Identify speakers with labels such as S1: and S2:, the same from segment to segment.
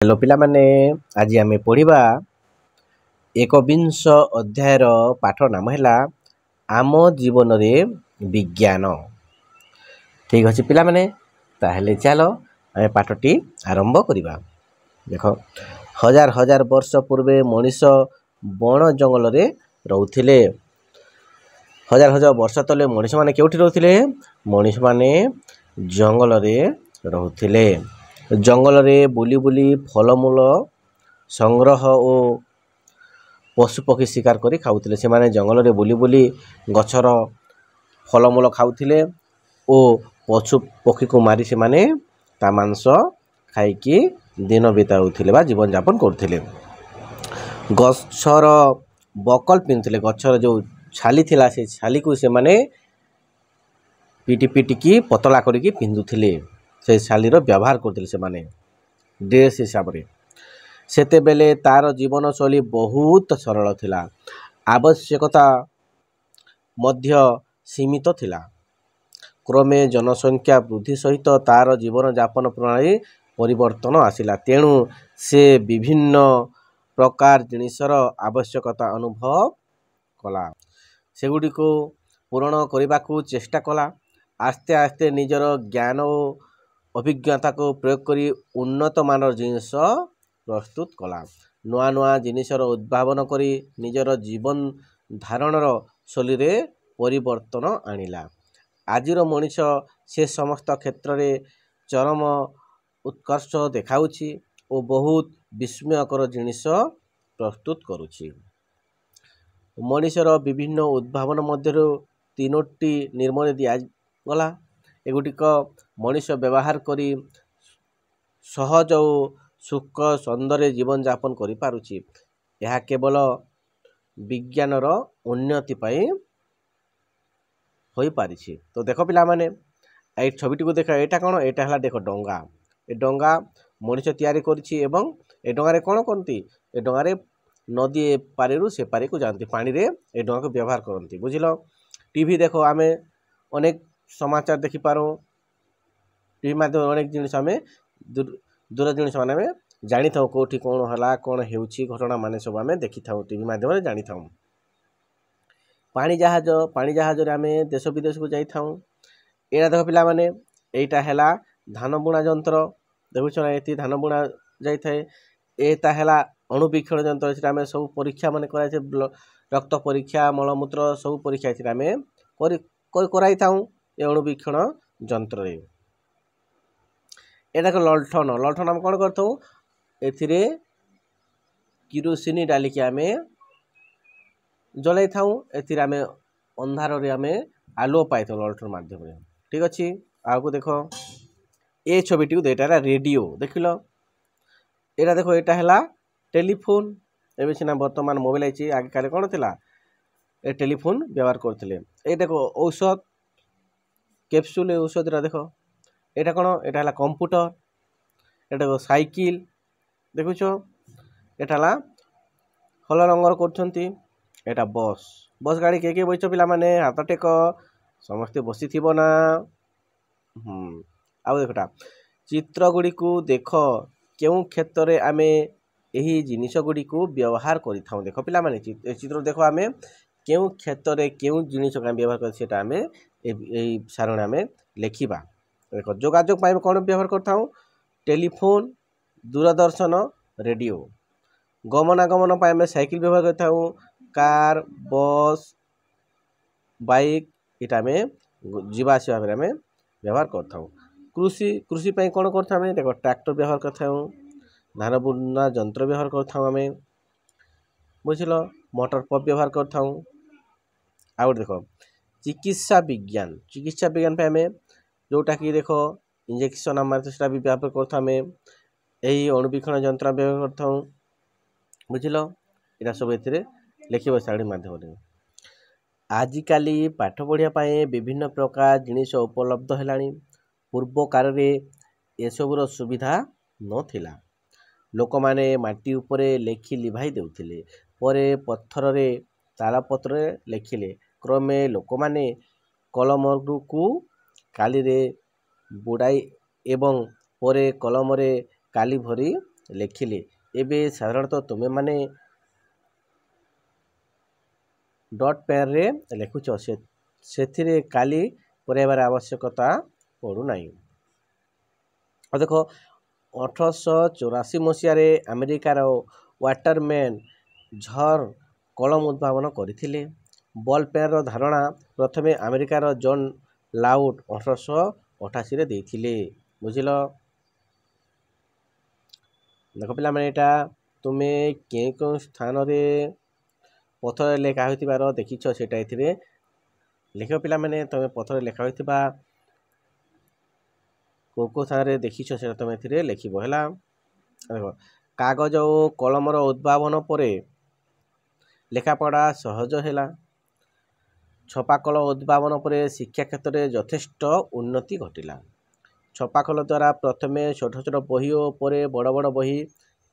S1: Hello पिलामाने आज आमे पढ़िबा एकविंश अध्यायर पाठ नाम है आम जीवन रे विज्ञान। ठीक अच्छे पिलामाने ताहले चलो आमे पाठटी आरंभ करिबा। देखो हजार हजार वर्ष पूर्वे मनीष बण जंगल रे रहउथिले। हजार हजार वर्ष तले मनीष माने केउठी रहउथिले? मनीष माने जंगल रे रहउथिले। जंगल रे बुली बुली फलमूल संग्रह ओ पशु पक्षी शिकार करी खाउथिले। से माने जंगल रे बुली बुली गछर फलमूल खाउथिले ओ पशु पक्षी को मारी से माने ता मांस खाइकी दिन बिताउथिले बा जीवन यापन करथिले। गछर बकल पिनथिले। गछर जो छाली थिला से छाली को से माने पिटी पिटी की पतला करिकी पिंदुथिले। से छाली रो व्यवहार करथिले से माने ड्रेस हिसाब रे। सेते बेले तार जीवन शैली बहुत सरल थिला। आवश्यकता मध्य सीमित थिला। क्रमे जनसंख्या वृद्धि सहित तार जीवन यापन प्रणाली परिवर्तन आसिला। तेणु से विभिन्न प्रकार जिनिसर आवश्यकता अनुभव कला। सेगुडी को पूरण करने को चेष्टा कला। आस्ते आस्ते निजर ज्ञान और अभिज्ञता को प्रयोग करी उन्नत मानर जिनिस प्रस्तुत कला। नुआ नुआ जिनिसर उद्भावन करी निजर जीवन धारणर शैली रे परिवर्तन आनिला। आजिर मनीष से समस्त क्षेत्र रे चरम उत्कर्ष देखाउछि और बहुत विस्मयकर जिनिस प्रस्तुत करुछि। मनीषर विभिन्न उद्भावन मध्य तीनोटी निर्मल दिया गला। एगुटिक मनीष व्यवहार करी सहज और सुख सुंदर जीवन यापन करि पारुछि। यह केवल विज्ञानर उन्नति पाई होई पारिछि। तो देखो पिला माने ए छबिटी को देखो। एटा कोन? एटा हला देखो डोंगा। ए डोंगा मनीष तैयारी करिछि एवं ए डोंगा रे कोन करंती? ए डोंगा रे नदी पारेरु से पारे को जानती पानी रे ए डोंगा को व्यवहार करती। बुझिलो? टीवी देखो आमे अनेक समाचार देखि पारो। टीवी माध्यम अनेक जिनिस आमे दूर जिनिस माने जानी थाउ कोठी कोन हला कोन हेउछि घटना माने सब आमे देखि थाउ। टीवी माध्यम रे जानी थाउ। पानी जहाज रे आमे देश विदेश को जाई थाउ। एरा देखो पिला माने एटा हैला धान बुणा यंत्र। देखुछ ना एती धान बुणा जाई थाए। एता हैला अणुवीक्षण यंत्र। से आमे सब परीक्षा माने कराई छे। रक्त परीक्षा मलमूत्र सब परीक्षा से आमे कराई थाउ ए अणुवीक्षण यंत्र रे। एटा को ललठन। ललठन हम कोन करथौ? एथिरे किरोसिनी डाली के आमे जलाई थाउ। एथिरे आमे अंधार रे आमे आलो पाई थाउ ललठन माध्यम रे। ठीक अछि। आगु देखो ए छबिटी को एटा रेडियो देखिलो। एटा देखो एटा हैला टेलीफोन। एबे सिना वर्तमान मोबाइल आइछि। आगे काले कोन थिला? ए टेलीफोन व्यवहार करथिले। ए देखो औषध कैप्सूल औषध रा देखो। एटा कोन? एटा हला कंप्यूटर। एटा को साइकिल देखुछो। एटा हला हल रंगर करछंती। एटा बस। बस गाड़ी के बैठो पिला माने हाथ टेक समस्त बसी थिबो ना। आ देखटा चित्र गुडी को देखो केउ क्षेत्र रे आमे एही जिनिस गुडी को व्यवहार करि थाउ। देखो पिला माने चित्र देखो आमे केउ क्षेत्र रे केउ जिनिस का व्यवहार कर सेटा आमे एही सारण आमे लेखिबा। देखो जोगाजोग पाइबे कोन व्यवहार करथाउ? टेलीफोन दूरदर्शन रेडियो। गमनागमन पाइ आमे साइकिल व्यवहार करथाउ। कार बस बाइक इटा आमे जीवा आसिबा आमे व्यवहार करथाउ। कृषि पाइ कोन करथाउ? आमे देखो ट्रैक्टर व्यवहार करथाउ। धान बुना यंत्र व्यवहार करथाउ आमे। बुझिलो? मोटर पंप व्यवहार करथाउ। आउर देखो चिकित्सा विज्ञान पे आमे जोटा कि देखो इंजेक्शन मारते सेटा भी व्यवहार करथाउ आमे। एही अणुवीक्षण यंत्र व्यवहार करथाउ। बुझिलो? एटा सब एथिरे लेखिबो सारणी माध्यम रे। आजिकाली पाठ पढ़िया पाए विभिन्न प्रकार जिनिस उपलब्ध हेलानी। पूर्व काल रे ए सबुर सुविधा नथिला। लोक माने माटी उपरे लेखि लिभाई देउथिले। परे पत्थर रे तालपत्र रे लेखिले। क्रमे लोक माने कलम को काली रे बुड़ाई एवं परे कलम रे काली भरी ଲେଖିଲେ। ଏବେ ସାଧାରଣତଃ ତୁମେମାନେ ଡଟ୍ ପେନ୍ରେ ଲେଖୁଛ, ସେଥିରେ କାଲି ପୁରାଇବାର ଆବଶ୍ୟକତା ପଡ଼ୁନାହିଁ। ଆଉ ଦେଖ 1884 ଆମେରିକାର ୱାଟରମ୍ୟାନ୍ ଝର୍ କଲମ ଉଦ୍ଭାବନ କରିଥିଲେ। ବଲ୍ ପେନ୍ର ଧାରଣା ପ୍ରଥମେ ଆମେରିକାର ଜନ୍ ଲାଉଡ୍ 1888 ଦେଇଥିଲେ। ବୁଝିଲ? ଦେଖ ପିଲାମାନେ, ଏଇଟା ତୁମେ କେଉଁ କେଉଁ ସ୍ଥାନରେ ପଥରରେ ଲେଖା ହୋଇଥିବାର ଦେଖିଛ ସେଇଟା ଏଥିରେ ଲେଖିବ। ପିଲାମାନେ, ତୁମେ ପଥରରେ ଲେଖା ହୋଇଥିବା କେଉଁ କେଉଁ ସ୍ଥାନରେ ଦେଖିଛ ସେଇଟା ତୁମେ ଏଥିରେ ଲେଖିବ ହେଲା। ଦେଖ, କାଗଜ ଓ କଲମର ଉଦ୍ଭାବନ ପରେ ଲେଖାପଢ଼ା ସହଜ ହେଲା। ଛପାକଳ ଉଦ୍ଭାବନ ପରେ ଶିକ୍ଷା କ୍ଷେତ୍ରରେ ଯଥେଷ୍ଟ ଉନ୍ନତି ଘଟିଲା। ଛପାକଳ ଦ୍ୱାରା ପ୍ରଥମେ ଛୋଟ ଛୋଟ ବହି ଓ ପରେ ବଡ଼ ବଡ଼ ବହି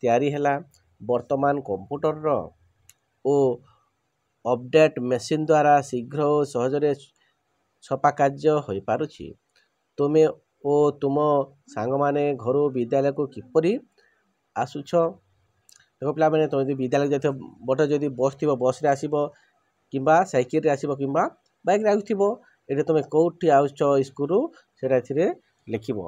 S1: ତିଆରି ହେଲା। ବର୍ତ୍ତମାନ କମ୍ପ୍ୟୁଟରର ଓ ଅପଡେଟ୍ ମେସିନ୍ ଦ୍ୱାରା ଶୀଘ୍ର ଓ ସହଜରେ ଛପା କାର୍ଯ୍ୟ ହୋଇପାରୁଛି। ତୁମେ ଓ ତୁମ ସାଙ୍ଗମାନେ ଘରୁ ବିଦ୍ୟାଳୟକୁ କିପରି ଆସୁଛ? ଦେଖ ପିଲାମାନେ, ତୁମେ ଯଦି ବିଦ୍ୟାଳୟ ଯାଇଥିବ, ଯଦି ବସ୍ ଥିବ ବସ୍ରେ ଆସିବ, କିମ୍ବା ସାଇକେଲରେ ଆସିବ, କିମ୍ବା ବାଇକ୍ରେ ଆସୁଥିବ। ଏଠି ତୁମେ କେଉଁଠି ଆସୁଛ ସ୍କୁଲରୁ ସେଇଟା ଏଥିରେ ଲେଖିବ।